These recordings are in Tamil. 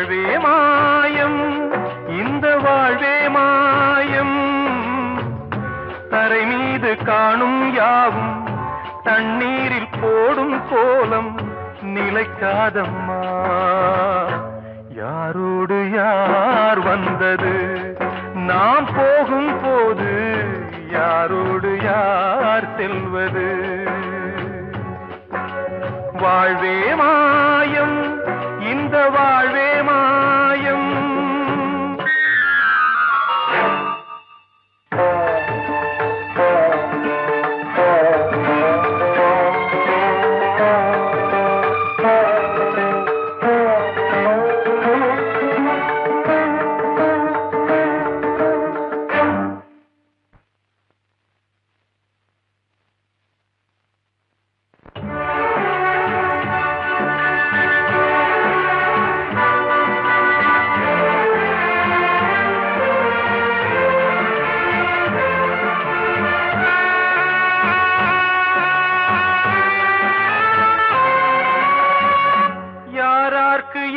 வாழ்வே மாயம், இந்த வாழ்வே மாயம். தரை மீது காணும் யாவும் தண்ணீரில் போடும் கோலம் நிலைக்காதம்மா. யாரோடு யார் வந்தது நாம் போகும் போது, யாரோடு யார் செல்வது? வாழ்வே மாயம், இந்த வாழ்வே மாயம்.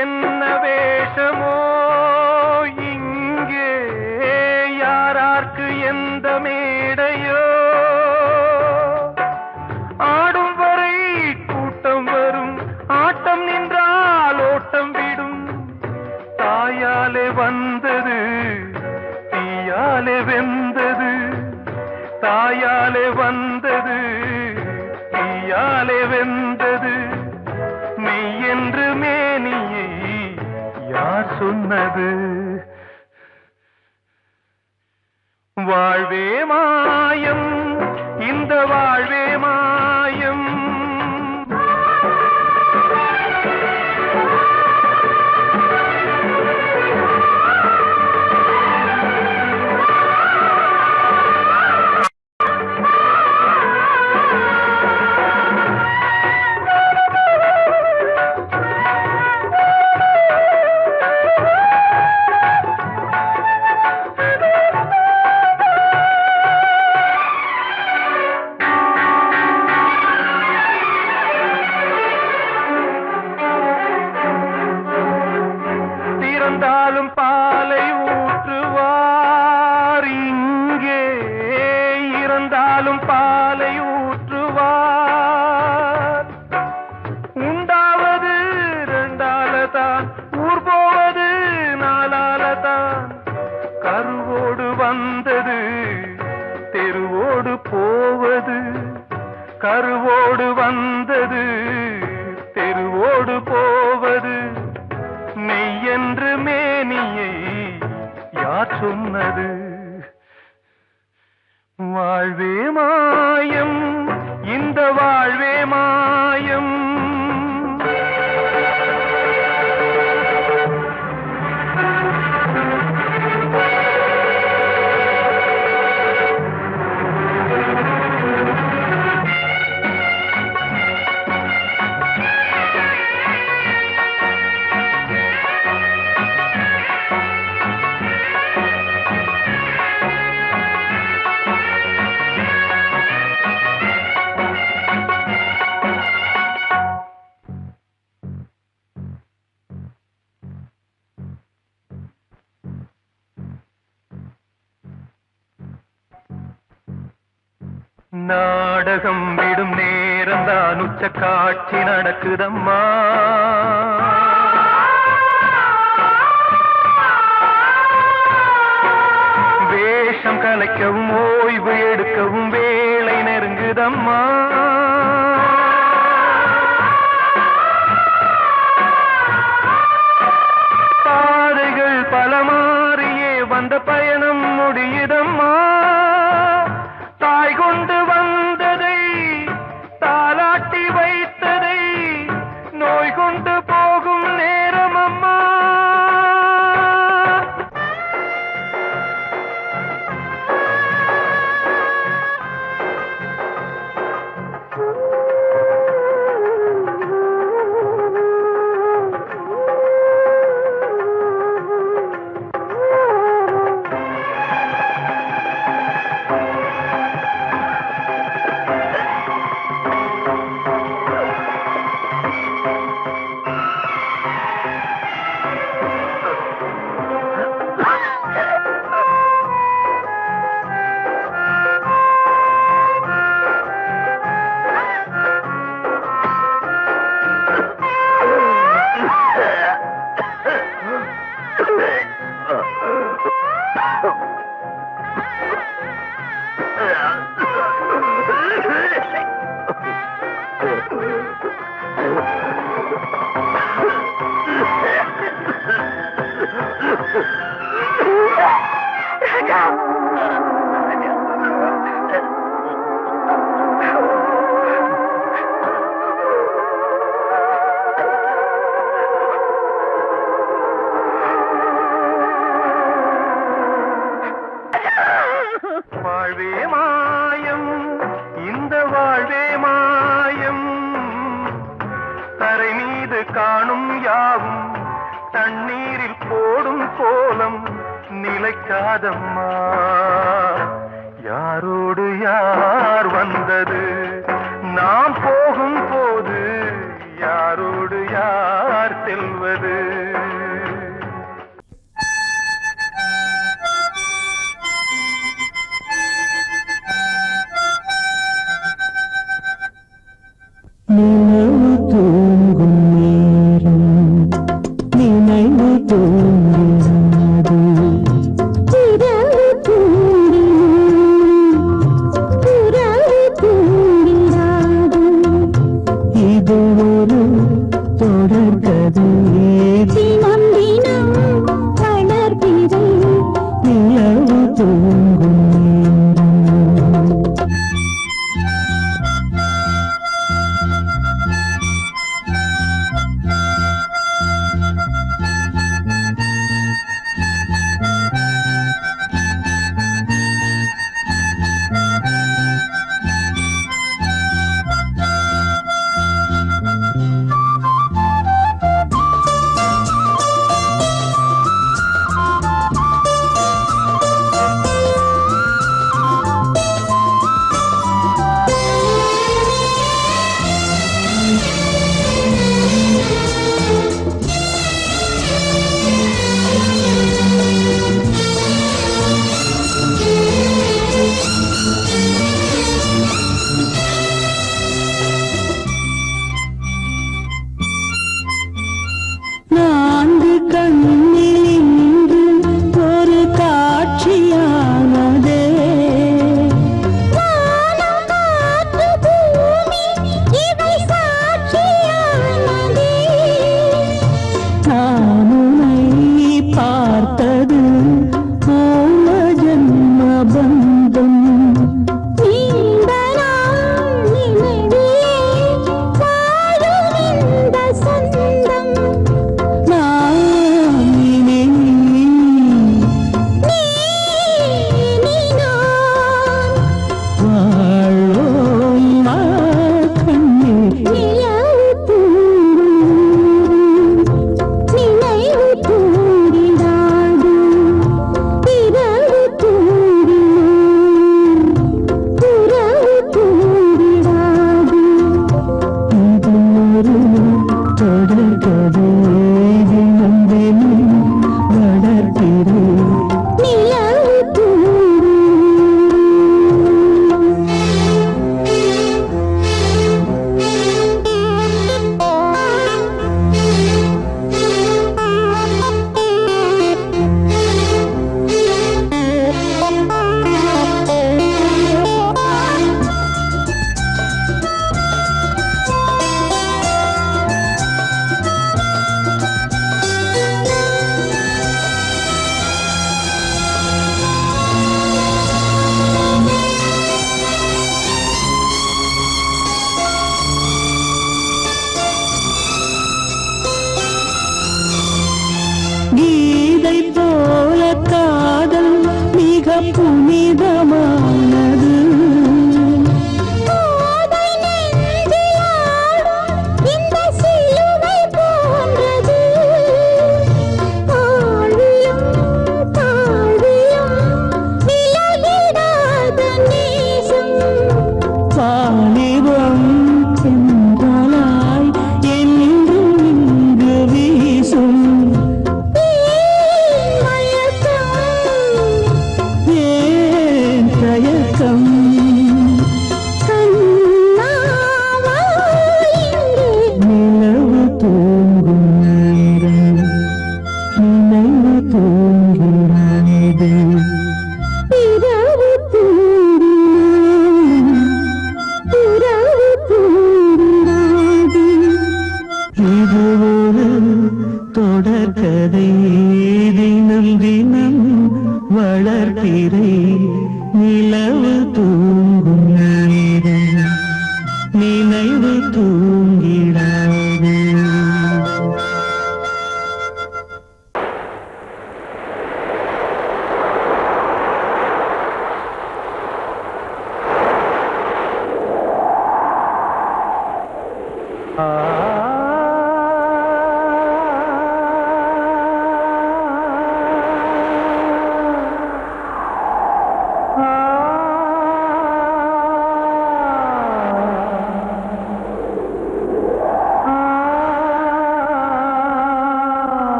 என்ன வேஷமோ இங்கே, யாரார்க்கு எந்த மேடையோ, ஆடும் வரை கூட்டம் வரும், ஆட்டம் நின்றால் ஓட்டம் விடும். தாயாலே வந்தது தீயாலே வெந்தது, தாயாலே வந்தது தீயாலே வெந்தது. மெய் என்று மேனியை யார் சொன்னது? வாழ்வே மாயம், இந்த வாழ்வே மாயம். இருந்தாலும் பாலை ஊற்றுவார் இங்கே, இருந்தாலும் பாலை ஊற்றுவார். உண்டாவது ரெண்டாலதான், ஊர் போவது நாலாலதான். கருவோடு வந்தது தெருவோடு போவது, கருவோடு வந்தது தெருவோடு போவது. மெய் என்று மேனியை யார் சொன்னது? வாழ்வே மாயம், இந்த வாழ்வே மாயம். நாடகம் விடும் நேரம்தான் உச்ச காட்சி நடக்குதம்மா. வேஷம் கலைக்கவும் ஓய்வு எடுக்கவும் வேளை நெருங்குதம்மா. பாதைகள் பல மாறியே வந்த பயணம் முடியுதம்மா. தாய் கொண்டு வந்ததை தாலாட்டி வைத்ததை நோய் கொண்டு போகும் நிலைக்காதம்மா. யாரோடு யார் வந்தது நாம் போகும் போது, யாரோடு யார் செல்வது? நினைவு தூங்கும் நேரம் நினைவு தூங்கிறது, இரவு தூங்கிறாது. இது ஒரு தொடர்கதை, தினம் தினம் வளர்பிறை நிலவு தூங்கும் நேரம். நான்கு கண்ணில் இன்று ஒரு காட்சியானதே, நான் உன்னை பார்த்தது போன ஜன்ம பந்தம். கீதை போல காதல் மிக புனிதமானது. வாலிபம் சென்றலாய் என்றும் இங்கு வீசும், ஏன் தயக்கம்? நிலவு தூங்கும் நேரம் நினைவு தூங்கிறது, இரவு தூங்கிறாது. இது ஒரு தொடர்கதை, தினம் தினம் வளர்பிறை நிலவு தூங்கும் நேரம் நினைவு தூங்கிடாது.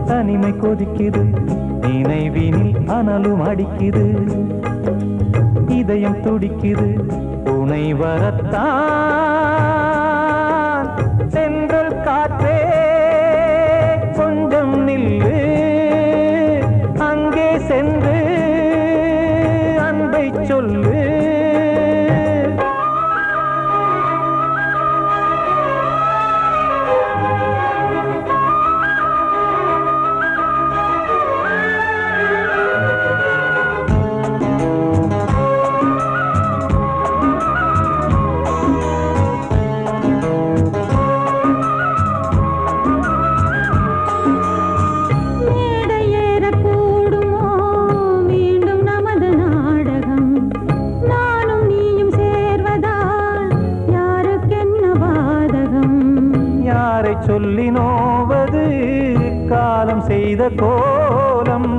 தனிமை கொதிக்குது நினைவினில் அனலும் அடிக்குது இதயம் துடிக்குது துணை வரத்தான் சென்றல் காற்றே கொஞ்சம் நில்லு அங்கே சென்று அன்பை சொல்லு சொல்லி நோவது காலம் செய்த கோலம்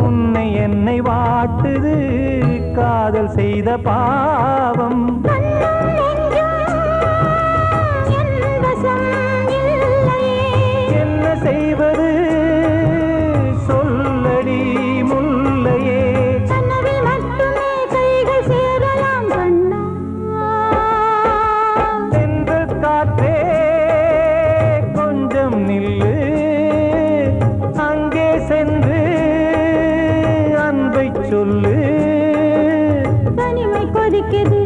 உன்னை என்னை வாட்டுது காதல் செய்த பாவம் என்ன செய்வது சொல்லடி முல்லையே சென்று காற்றே நில்லு அங்கே சென்று அன்பை சொல்லு தனிமை கொதிக்குது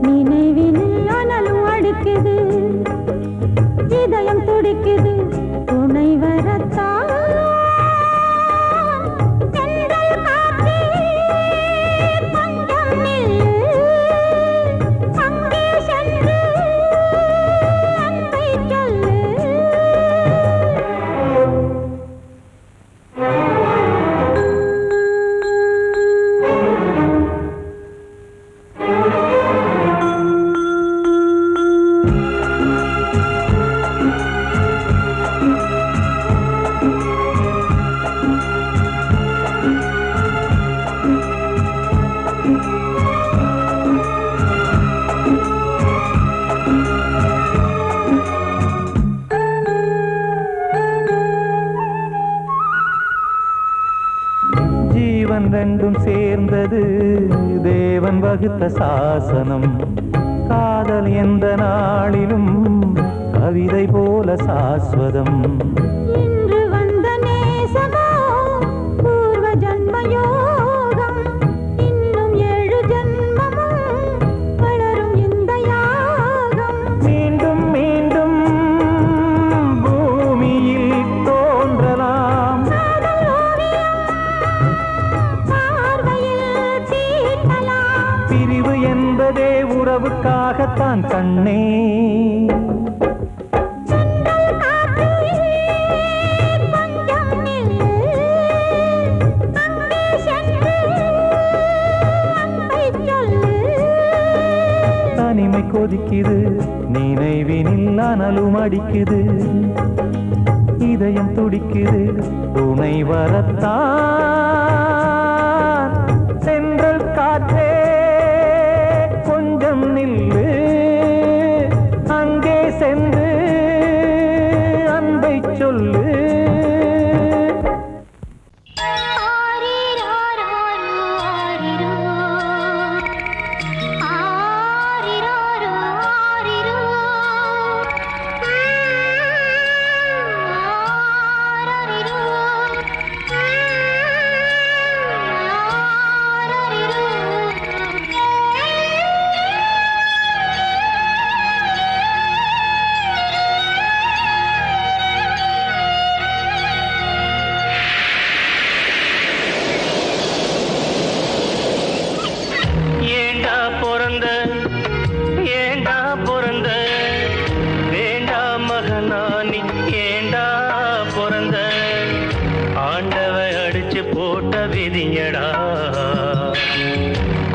நினைவினில் அனலும் அடிக்குது இதயம் துடிக்குது துணை வரத்தான் ரெண்டும் சேர்ந்தது தேவன் வகுத்த சாசனம் காதல் எந்த நாளிலும் கவிதை போல சாஸ்வதம் இன்று வந்த நேசமோ பூர்வ ஜன்ம யோகம் இன்னும் 7 ஜன்மமும் வளரும் இந்த யாகம் மீண்டும் மீண்டும் பூமியில் தோன்றலாம் பிரிவு என்பதே உறவுக்காகத்தான் கண்ணே தனிமை கொதிக்குது நினைவினில் அனலும் அடிக்குது இதயம் துடிக்குது துணை வரத்தான் சென்றல் காற்றே கொஞ்சம் நில்லு அங்கே சென்று அன்பை சொல்லு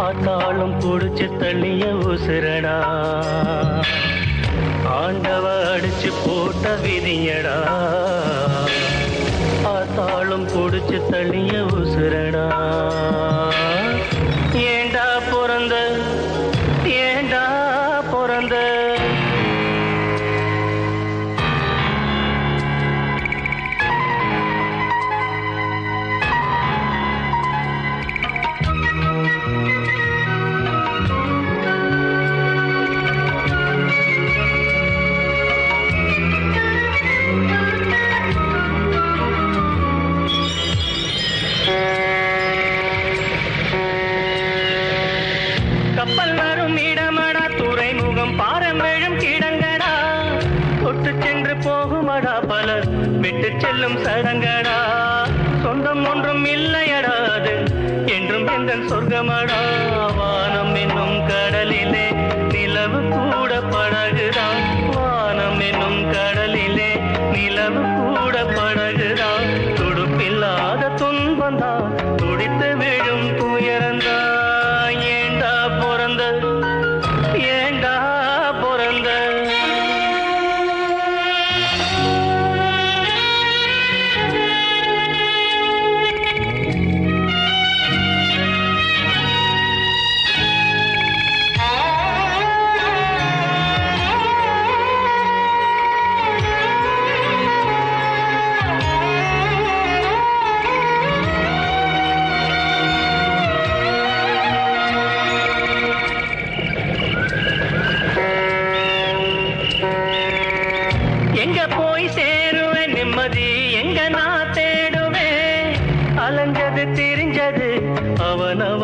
ஆத்தாளும் புடிச்சு தள்ளிய உசுரடா ஆண்டவ அடிச்சு போட்ட விதியடா ஆத்தாளும் புடிச்சு தள்ளிய உசுரடா ஏண்டா பிறந்த ஏண்டா பிறந்த தொட்டு சென்று போகுமடா பலர் விட்டு செல்லும் சடங்கடா சொந்தம் ஒன்றும் இல்லையடா அது என்றும் எந்த சொர்க்கமடா வானம் என்னும் கடலிலே நிலவு கூட படகுதான் வானம் என்னும் கடலிலே நிலவு கூட படகுதான் துடுப்பில்லாத துன்பந்தான் துடித்து விழும் துயரந்தா ஏண்டா பிறந்த ஏண்டா பிறந்த எங்க போய் சேருவேன் நிம்மதி எங்க நான் தேடுவேன் அலைஞ்சது திரிஞ்சது அவனவ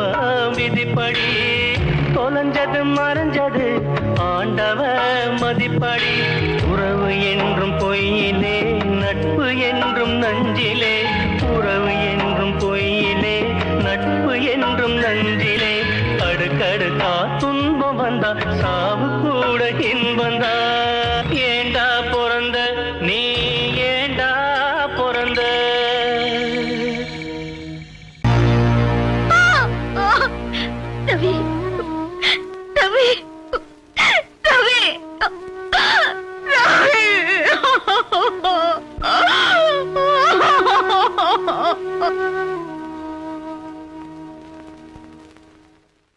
விதிப்படி தொலைஞ்சது மறைஞ்சது ஆண்டவ மதிப்படி உறவு என்றும் பொய்யிலே நட்பு என்றும் நஞ்சிலே உறவு என்றும் பொய்யிலே நட்பு என்றும் நஞ்சிலே அடுக்கடுக்கா துன்பம் வந்தா சாவு கூட இன்பந்தா ஏண்டா பிறந்த நீ ஏண்டா பிறந்த ரவி ரவி ரவி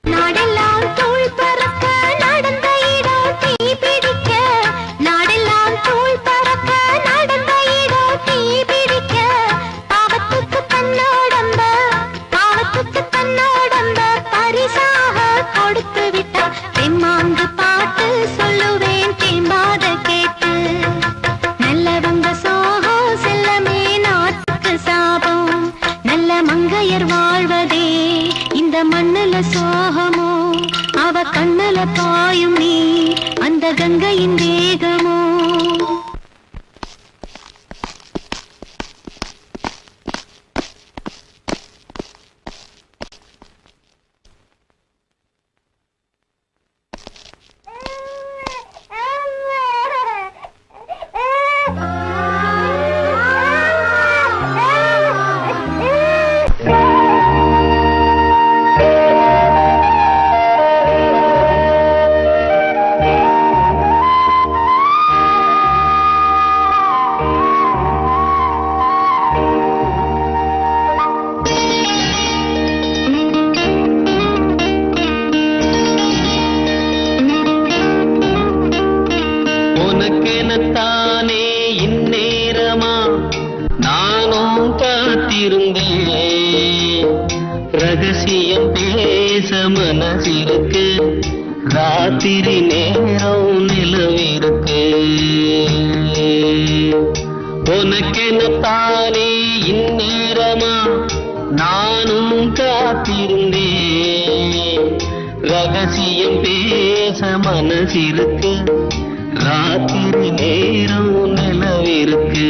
நாடெல்லாம் தூள் பறக்க நடந்த இடம் தீ பிடிக்க நாடெல்லாம் தூள் பறக்க நடந்த இடம் தீ பிடிக்க பாவத்துக்கு தன்னோடம்ப பரிசாக கொடுத்து விட்டா தெம்மாங்கு பாட்டு சொல்லுவேன் தேம்பாத கேட்டு நல்லவங்க சோகம் செல்லமே நாட்டுக்கு சாபம் நல்ல மங்கையர் வாழ்வதே இந்த மண்ணுல சோகமோ அவ கண்ணுல பாயும் நீ அந்த கங்கையின் வேகமோ உனக்கெனத்தானே இந்நேரமா நானும் காத்திருந்தேன் ரகசியம் பேச மனசிருக்கு ராத்திரி நேரம் நிலவிருக்கு உனக்கெனத்தானே இந்நேரமா நானும் காத்திருந்தேன் ரகசியம் பேச மனசிருக்கு ராத்திரி நேரம் நிலவிருக்கு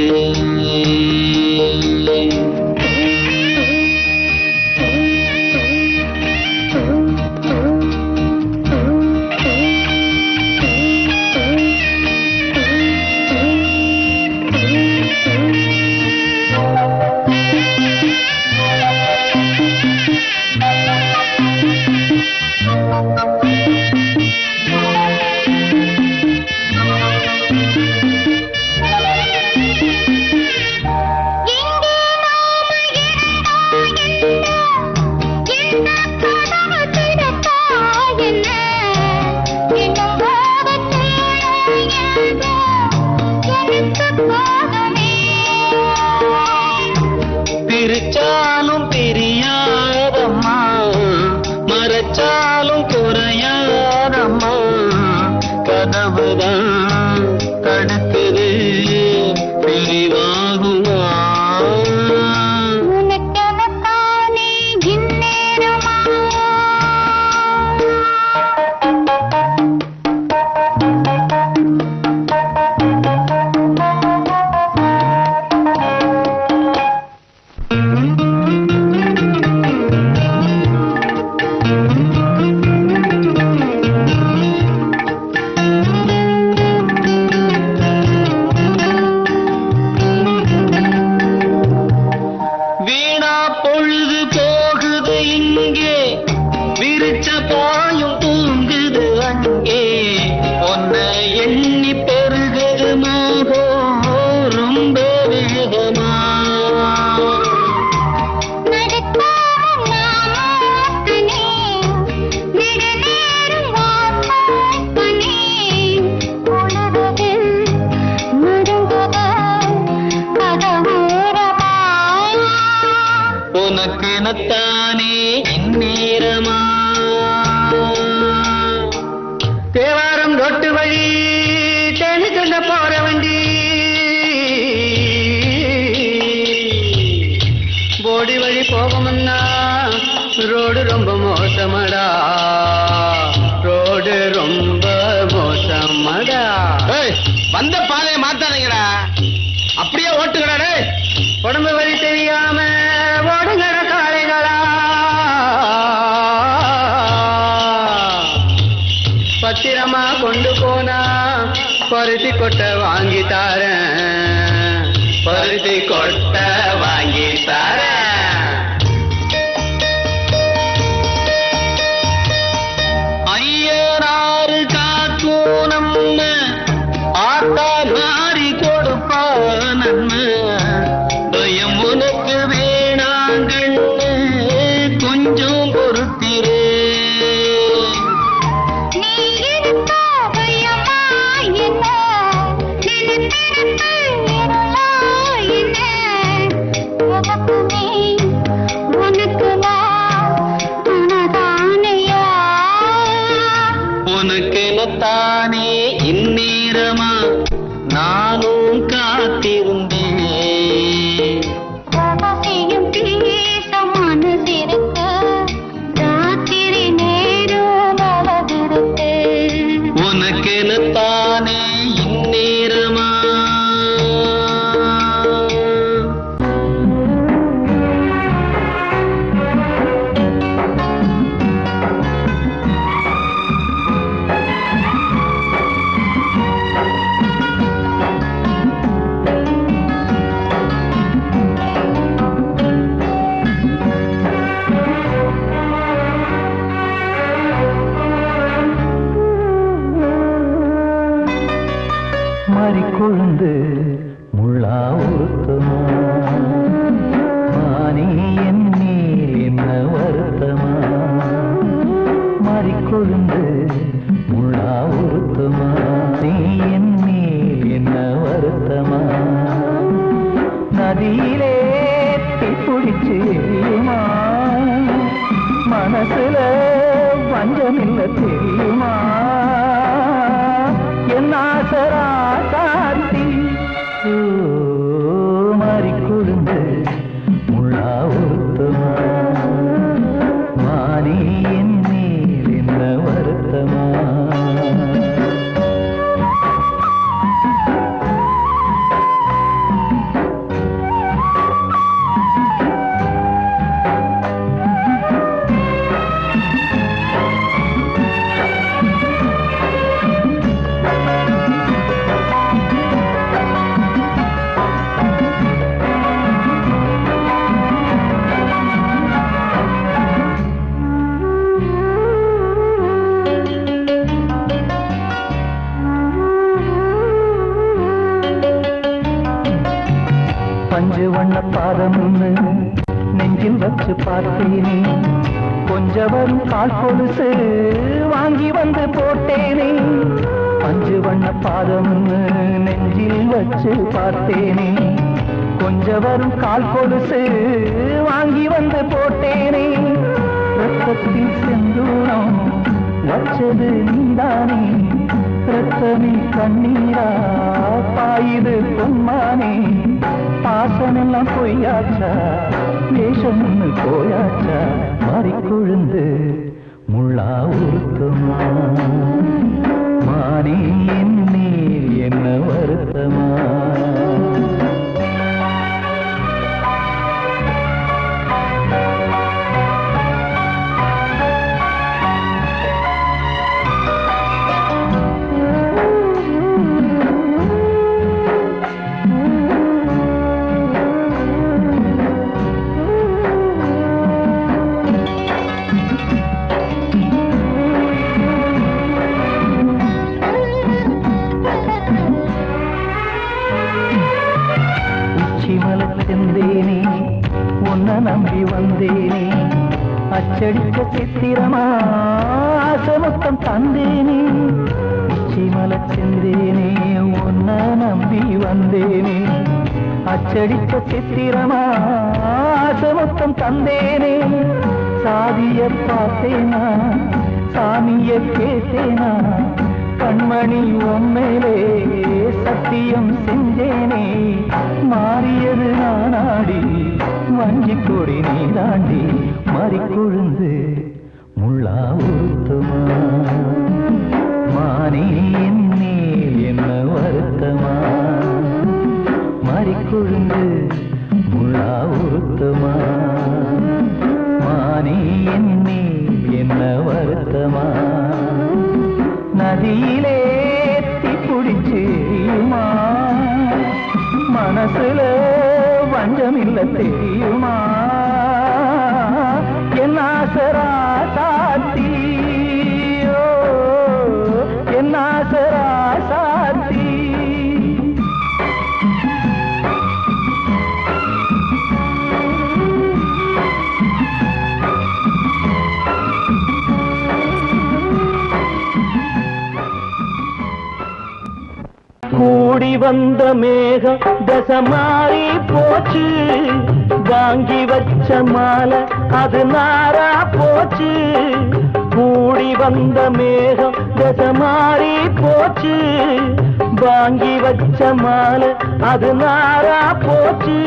பிரிச்சாலும் பிரியாதம்மா மறைச்சாலும் குறையாதம்மா கதவுதான் தடுக்குது பிரிவாகுமா உனக்கெனத்தானே இந்நேரமா உனக்கெனத்தானே இந்நேரமா தேவாரம் ரொட்டு வழி தேனி சொல்ல போற வண்டி போடி வழி போகமுன்னா ரோடு ரொம்ப மோசமடா ரோடு ரொம்ப மோசமடா வந்த பாதையை மாத்தாதீங்கடா அப்படியே ஓட்டுக்கடா உடம்பு வழி தெரியாம ஓடுங்கட காளைகளா பத்திரமா கொண்டு போனா பருத்தி கொட்டை வாங்கி தாரேன் பருத்தி கொட்டை வாங்கி தாரேன் ஐயனாறு காக்கும் நம்ம ஆத்தா மாறி கொடுப்பா நன்மை பயம் உனக்கு வேணாங்கண்ணு கொஞ்சம் பொறுத்திரு நீ இருக்கா பயமா என்ன நினைத்திருக்க இருளா என்ன உனக்கு நீ உனக்கு நான் உனதானையா உனக்கெனத்தானே இந்நேரமா நானும் காத்திருந்தேன் ரகசியம் பேச மனதிருக்க ராத்திரி நேரம் அழகிருக்கு உனக்கெனத்தானே இந்நேரமா மறிக்கொழுந்து முள்ளா உறுத்தமா மானே என் மேல் என்ன வருத்தமா மறிக்கொழுந்து முள்ளா உறுத்தமா நீ என் மேல் என்ன வருத்தமா நதியிலே பிடிச்சு எரியுமா மனசுல வஞ்சமில்ல தெரியுமா என் ஆசரா காட்டி மாறிக்கொழுந்து முள்ளா உறுத்தமா மானே என் மேல் என்ன வருத்தமா பஞ்சு வண்ண பாதம்னு நெஞ்சில் வச்சு பார்த்தேனே கொஞ்சம் வரும் கால் கொலுசு வாங்கி வந்து போட்டேனே பஞ்சு வண்ண பாதம்னு நெஞ்சில் வச்சு பார்த்தேனே கொஞ்சம் வரும் கால் கொலுசு வாங்கி வந்து போட்டேனே ரத்தத்தில் செந்தூரம் வச்சது நீதானே ரத்தமே கண்ணீரா பாயுது பொன்மானே பாசமெல்லாம் பொய்யாச்சா வேஷம்னு போயாச்சா மாறிக்கொழுந்து முள்ளா உறுத்தமா மானே என் மேல் என்ன வருத்தமா செந்தேனே உன்னை நம்பி வந்தேனே அச்சடிக்க சித்திரமா ஆசமுத்தம் தந்தேனே உச்சிமல செந்தேனே உன்னை நம்பி வந்தேனே அச்சடித்த சித்திரமா ஆசை மொத்தம் தந்தேனே சாதிய பார்த்தேனா சாமிய கேட்டேனா கண்மணி உன்மேலே சத்தியம் செஞ்சேனே மாறியது நானாடி வஞ்சி கொடி நீ தாண்டி மறிக்கொழுந்து முள்ளா உருத்தமா மானே என்னேல் என்ன வருத்தமா மறிக்கொழுந்து முள்ளா உருத்தமா மானே என்னேல் என்ன வருத்தமா நதியிலே தீப்பிடிச்சுமா மனசுல வஞ்சமில்ல தெரியுமா என் ஆசரா சாத்தியோ என் ஆசரா சாத்தி கூடி வந்த மேகம் தசை மாறி போச்சு வாங்கி வச்ச மாலை அது நாரா போச்சு கூடி வந்த மேகம் தசை மாறி போச்சு வாங்கி வச்ச மாலை அது நாரா போச்சு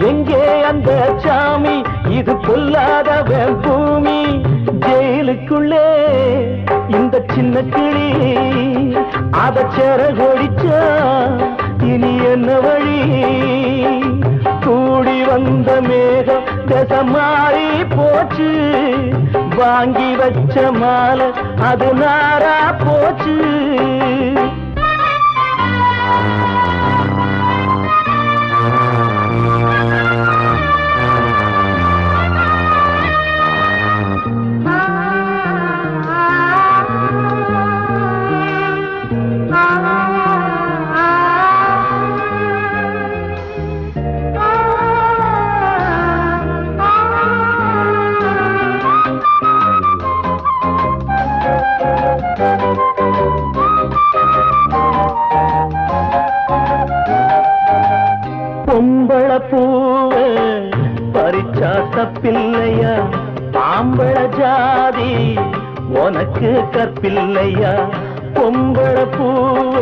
எங்கே அந்த சாமி இது பொல்லாதவன் பூமி ஜெயிலுக்குள்ளே இந்த சின்ன கிளி அத செரகொடிச்சா இனி என்ன வழி கூடி வந்த மேகம் தசை மாறி போச்சு வாங்கி வச்ச மாலை அது நாரா போச்சு பொம்பள பூவ பறிச்சா தப்பில்லையா ஆம்பள ஜாதி உனக்கு கற்பில்லையா பொம்பள பூவ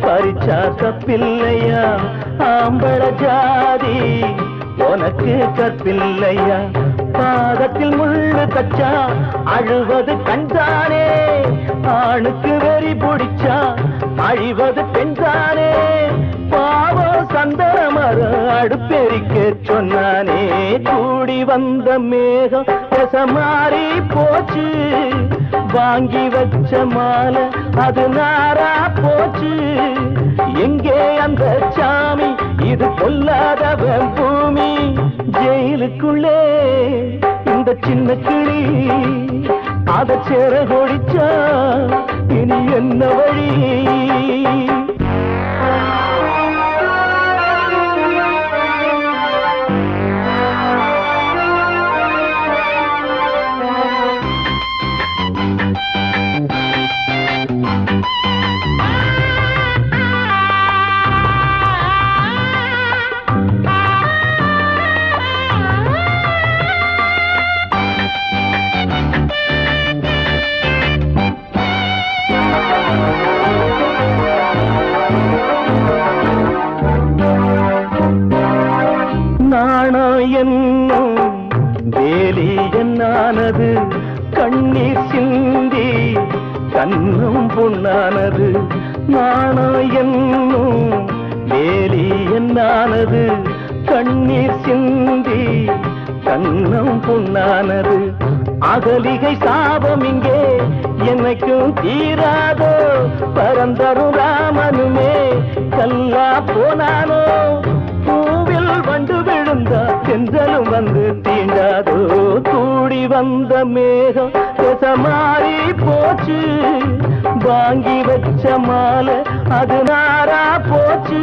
பறிச்சா தப்பில்லையா ஆம்பள ஜாதி உனக்கு கற்பில்லையா பாதத்தில் முள்ளு தச்சா அழுவது கண்தானே ஆணுக்கு வெறி பிடிச்சா அழிவது பெண்தானே பாவம் சந்தனமர அடுப்பெரிக்க சொன்னானே கூடி வந்த மேகம் தசை மாறி போச்சு வாங்கி வச்ச மாலை அது நாரா போச்சு எங்கே அந்த சாமி இது பொல்லாதவன் பூமி ஜெயிலுக்குள்ளே இந்த சின்ன கிளி அத செரகொடிச்சா இனி என்ன வழி என்னும் வேலி என்னானது கண்ணீர் சிந்தி கண்ணும் பொன்னானது நாணம் என்னும் வேலி என்னானது கண்ணீர் சிந்தி கண்ணும் பொன்னானது அகலிகை சாபம் இங்கே என்னைக்கும் தீராதோ பரந்தரும் ராமனுமே கல்லா போனானோ பூவில் வண்டு விழுந்தா சென்றலும் வந்து தீண்டாதோ கூடி வந்த மேகம் தசை மாறி போச்சு வாங்கி வச்ச மாலை அது நாரா போச்சு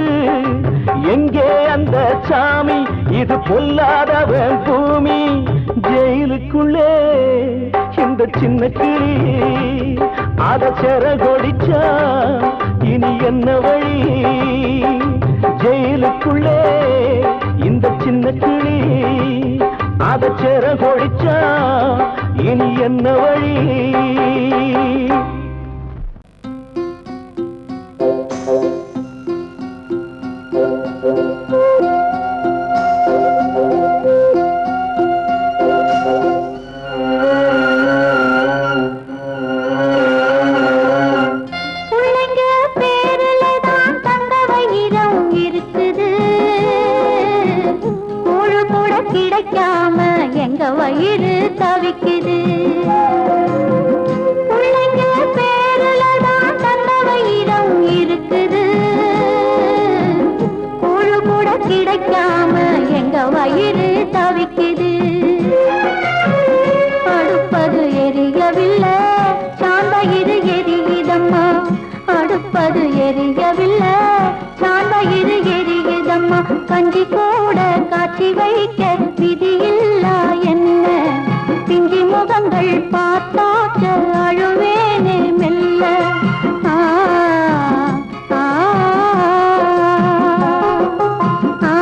எங்கே அந்த சாமி இது பொல்லாதவன் பூமி ஜெயிலுக்குள்ளே இந்த சின்ன கிளி அத செரகொடிச்சா இனி என்ன வழி ஜெயிலுக்குள்ளே என்ன வழி? கிடைக்காம எங்க வயிறு தவிக்குது. பிள்ளைங்க பேருல தான் தந்த வயிறம் இருக்குது. கூழு கூட கிடைக்காம எங்க வயிறு தவிக்குது. அடுப்பது எரியவில்லை, சாந்தயிறு எரியுதம்மா. அடுப்பது எரியவில்லை, சாந்தயிறு எரியுதம்மா. கஞ்சி கூட காட்சி வைக்க விதியில்லா என்ன? பிஞ்சி முகங்கள் பார்த்தாக்க அழுவேனே மெல்ல. ஆ ஆ ஆ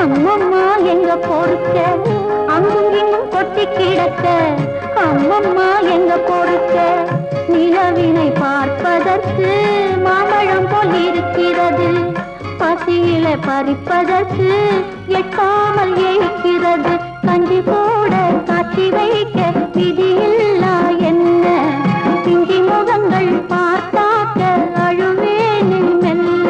அம்மம்மா எங்க பொறுக்க, அங்கும் இங்கும் கொட்டி கிடக்க. அம்மம்மா எங்க பொறுக்க, நிலவினை பார்ப்பதற்கு மாம்பழம் போல் இருக்கிறது. பசியில பறிப்பதற்கு எட்டாமல் ஏய்க்கிறது. கஞ்சி கூட காட்சி வைக்க விதியில்லா என்ன? பிஞ்சி முகங்கள் பார்த்தாக்க அழுவேனே மெல்ல.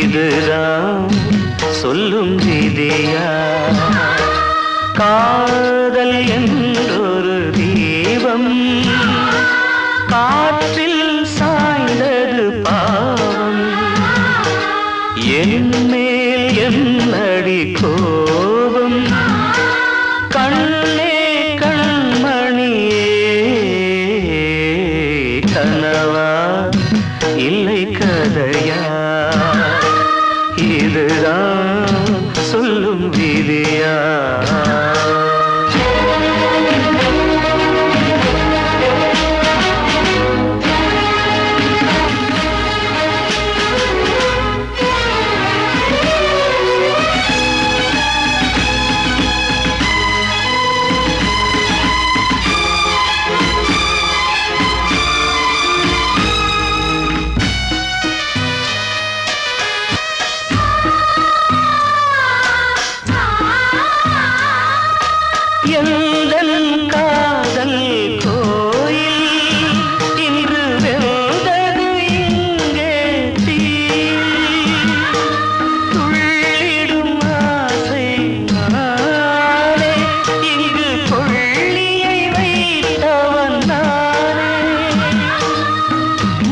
இதுதான் சொல்லும் விதியா? காதல் என்றொரு தீபம் காற்றில் சாய்ந்தது பாவம். என் மேல் என்னடி கோபம்? கண்ணே கண்மணியே, கனவா இல்லை கதையா? இதுதான் சொல்லும் விதியா? எந்தன் காதல் கோயில் இன்று வெந்தது இங்கே தீ. துள்ளிடும் ஆசை நானே, இங்கு கொள்ளியை வைத்தவன் நானே.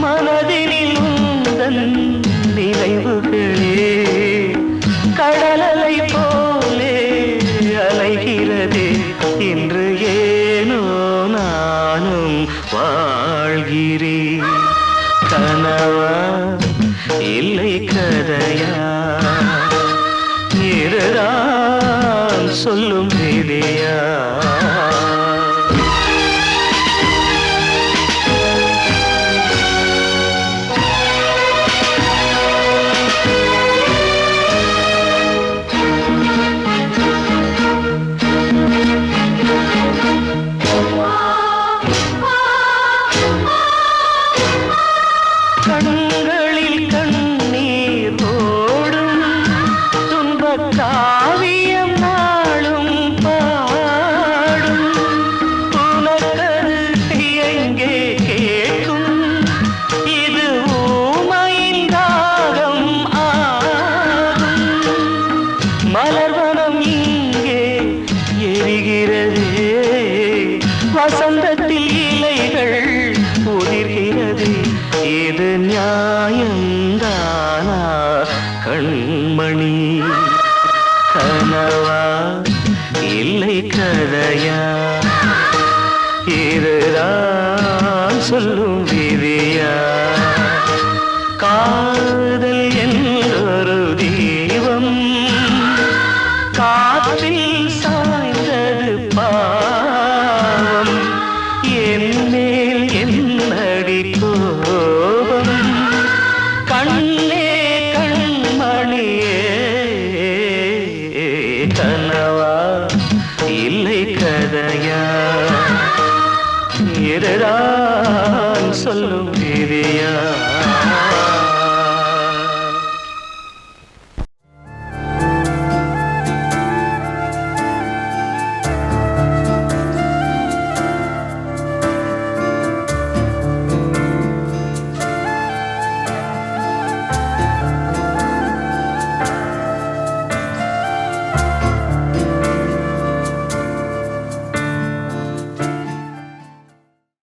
மனதினில் உந்தன் நினைவுகளே கடலலை போலே அலைகிறதே. இன்று ஏனோ நானும் வாழ்கிறேன். கனவா இல்லை கதையா? இதுதான் சொல்லும் விதியா? கண்களில் கண்ணீர் ஓடும் துன்பக் காவியம் நாளும் பாடும். உனக்கது எங்கே கேட்கும்? இது ஊமையின் ராகம் ஆகும். மலர்வனம் இங்கே எரிகிறதே, வசந்தத்தில் இலைகள் உதிர்கிறது. இது நியாயந்தானா கண்மணி? கனவா இல்லை கதையா? இதுதான் சொல்லும் விதியா? காதல்